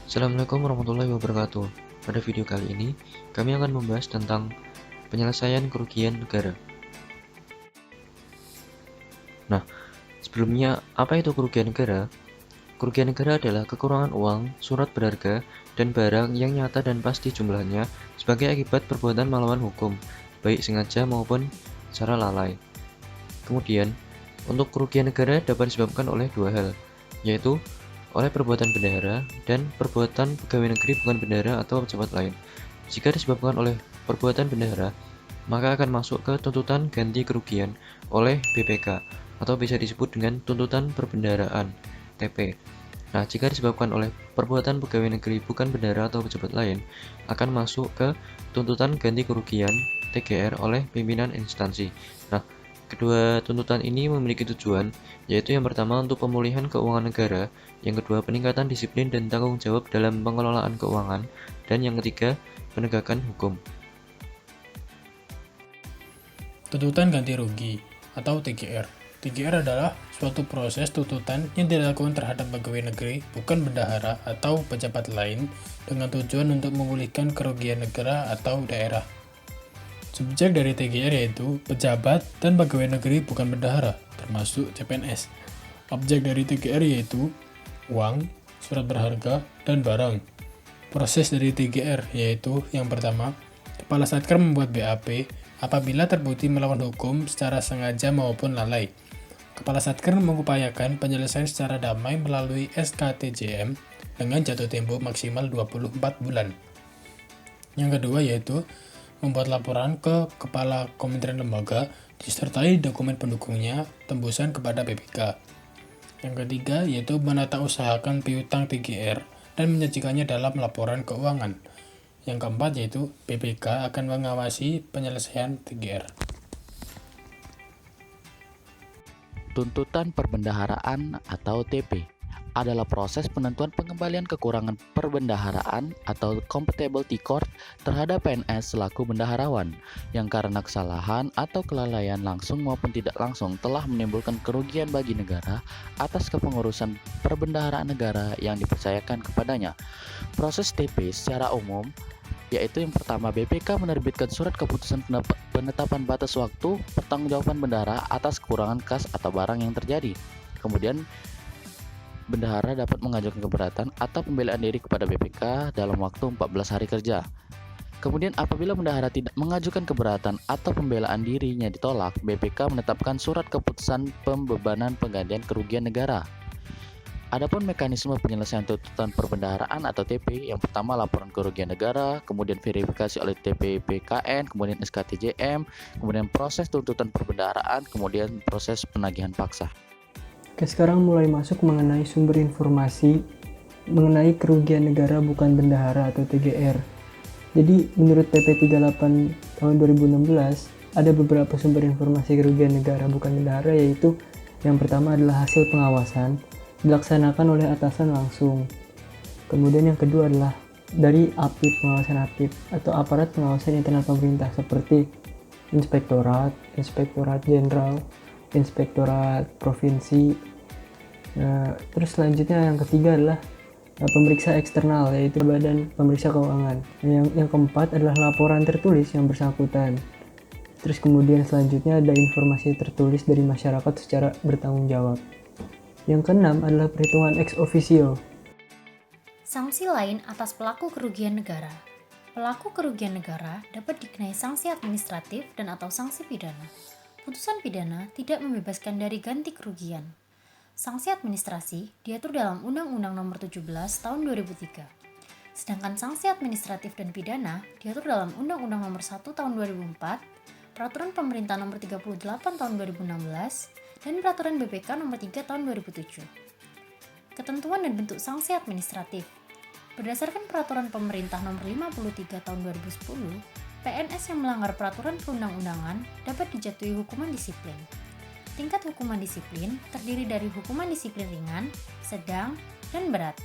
Assalamualaikum warahmatullahi wabarakatuh. Pada video kali ini, kami akan membahas tentang penyelesaian kerugian negara. Nah, sebelumnya, apa itu kerugian negara? Kerugian negara adalah kekurangan uang, surat berharga, dan barang yang nyata dan pasti jumlahnya sebagai akibat perbuatan melawan hukum, baik sengaja maupun secara lalai. Kemudian, untuk kerugian negara dapat disebabkan oleh dua hal, yaitu oleh perbuatan bendahara dan perbuatan pegawai negeri bukan bendahara atau pejabat lain. Jika disebabkan oleh perbuatan bendahara, maka akan masuk ke tuntutan ganti kerugian oleh BPK atau bisa disebut dengan tuntutan perbendaharaan (TP). Nah, jika disebabkan oleh perbuatan pegawai negeri bukan bendahara atau pejabat lain, akan masuk ke tuntutan ganti kerugian (TGR) oleh pimpinan instansi. Nah, kedua tuntutan ini memiliki tujuan, yaitu yang pertama untuk pemulihan keuangan negara, yang kedua peningkatan disiplin dan tanggung jawab dalam pengelolaan keuangan, dan yang ketiga penegakan hukum. Tuntutan ganti rugi atau TGR. TGR adalah suatu proses tuntutan yang dilakukan terhadap pegawai negeri, bukan bendahara atau pejabat lain dengan tujuan untuk memulihkan kerugian negara atau daerah. Subjek dari TGR yaitu pejabat dan pegawai negeri bukan bendahara, termasuk CPNS. Objek dari TGR yaitu uang, surat berharga, dan barang. Proses dari TGR yaitu yang pertama, Kepala Satker membuat BAP apabila terbukti melawan hukum secara sengaja maupun lalai. Kepala Satker mengupayakan penyelesaian secara damai melalui SKTJM dengan jatuh tempo maksimal 24 bulan. Yang kedua yaitu membuat laporan ke Kepala Kementerian Lembaga disertai dokumen pendukungnya tembusan kepada BPK. Yang ketiga yaitu menatausahakan piutang TGR dan menyajikannya dalam laporan keuangan. Yang keempat yaitu BPK akan mengawasi penyelesaian TGR. Tuntutan perbendaharaan atau TP adalah proses penentuan pengembalian kekurangan perbendaharaan atau compatibility court terhadap PNS selaku bendaharawan yang karena kesalahan atau kelalaian langsung maupun tidak langsung telah menimbulkan kerugian bagi negara atas kepengurusan perbendaharaan negara yang dipercayakan kepadanya. Proses TP secara umum yaitu yang pertama, BPK menerbitkan surat keputusan penetapan batas waktu pertanggungjawaban bendahara atas kekurangan kas atau barang yang terjadi. Kemudian, bendahara dapat mengajukan keberatan atau pembelaan diri kepada BPK dalam waktu 14 hari kerja. Kemudian, apabila bendahara tidak mengajukan keberatan atau pembelaan dirinya ditolak, BPK menetapkan surat keputusan pembebanan penggantian kerugian negara. Adapun mekanisme penyelesaian tuntutan perbendaharaan atau TP, yang pertama laporan kerugian negara, kemudian verifikasi oleh TPPKN, kemudian SKTJM, kemudian proses tuntutan perbendaharaan, kemudian proses penagihan paksa. Oke, sekarang mulai masuk mengenai sumber informasi mengenai kerugian negara bukan bendahara atau TGR. Jadi menurut PP 38 tahun 2016 ada beberapa sumber informasi kerugian negara bukan bendahara, yaitu yang pertama adalah hasil pengawasan dilaksanakan oleh atasan langsung. Kemudian yang kedua adalah dari APIP, pengawasan APIP atau aparat pengawasan internal pemerintah seperti inspektorat, inspektorat jenderal, inspektorat provinsi. Nah, terus selanjutnya yang ketiga adalah pemeriksa eksternal, yaitu badan pemeriksa keuangan. Yang keempat adalah laporan tertulis yang bersangkutan. Terus kemudian selanjutnya ada informasi tertulis dari masyarakat secara bertanggung jawab. Yang keenam adalah perhitungan ex officio. Sanksi lain atas pelaku kerugian negara. Pelaku kerugian negara dapat dikenai sanksi administratif dan atau sanksi pidana. Putusan pidana tidak membebaskan dari ganti kerugian. Sanksi administrasi diatur dalam Undang-Undang Nomor 17 Tahun 2003. Sedangkan sanksi administratif dan pidana diatur dalam Undang-Undang Nomor 1 Tahun 2004, Peraturan Pemerintah Nomor 38 Tahun 2016, dan Peraturan BPK Nomor 3 Tahun 2007. Ketentuan dan bentuk sanksi administratif. Berdasarkan Peraturan Pemerintah Nomor 53 Tahun 2010, PNS yang melanggar peraturan perundang-undangan dapat dijatuhi hukuman disiplin. Tingkat hukuman disiplin terdiri dari hukuman disiplin ringan, sedang, dan berat.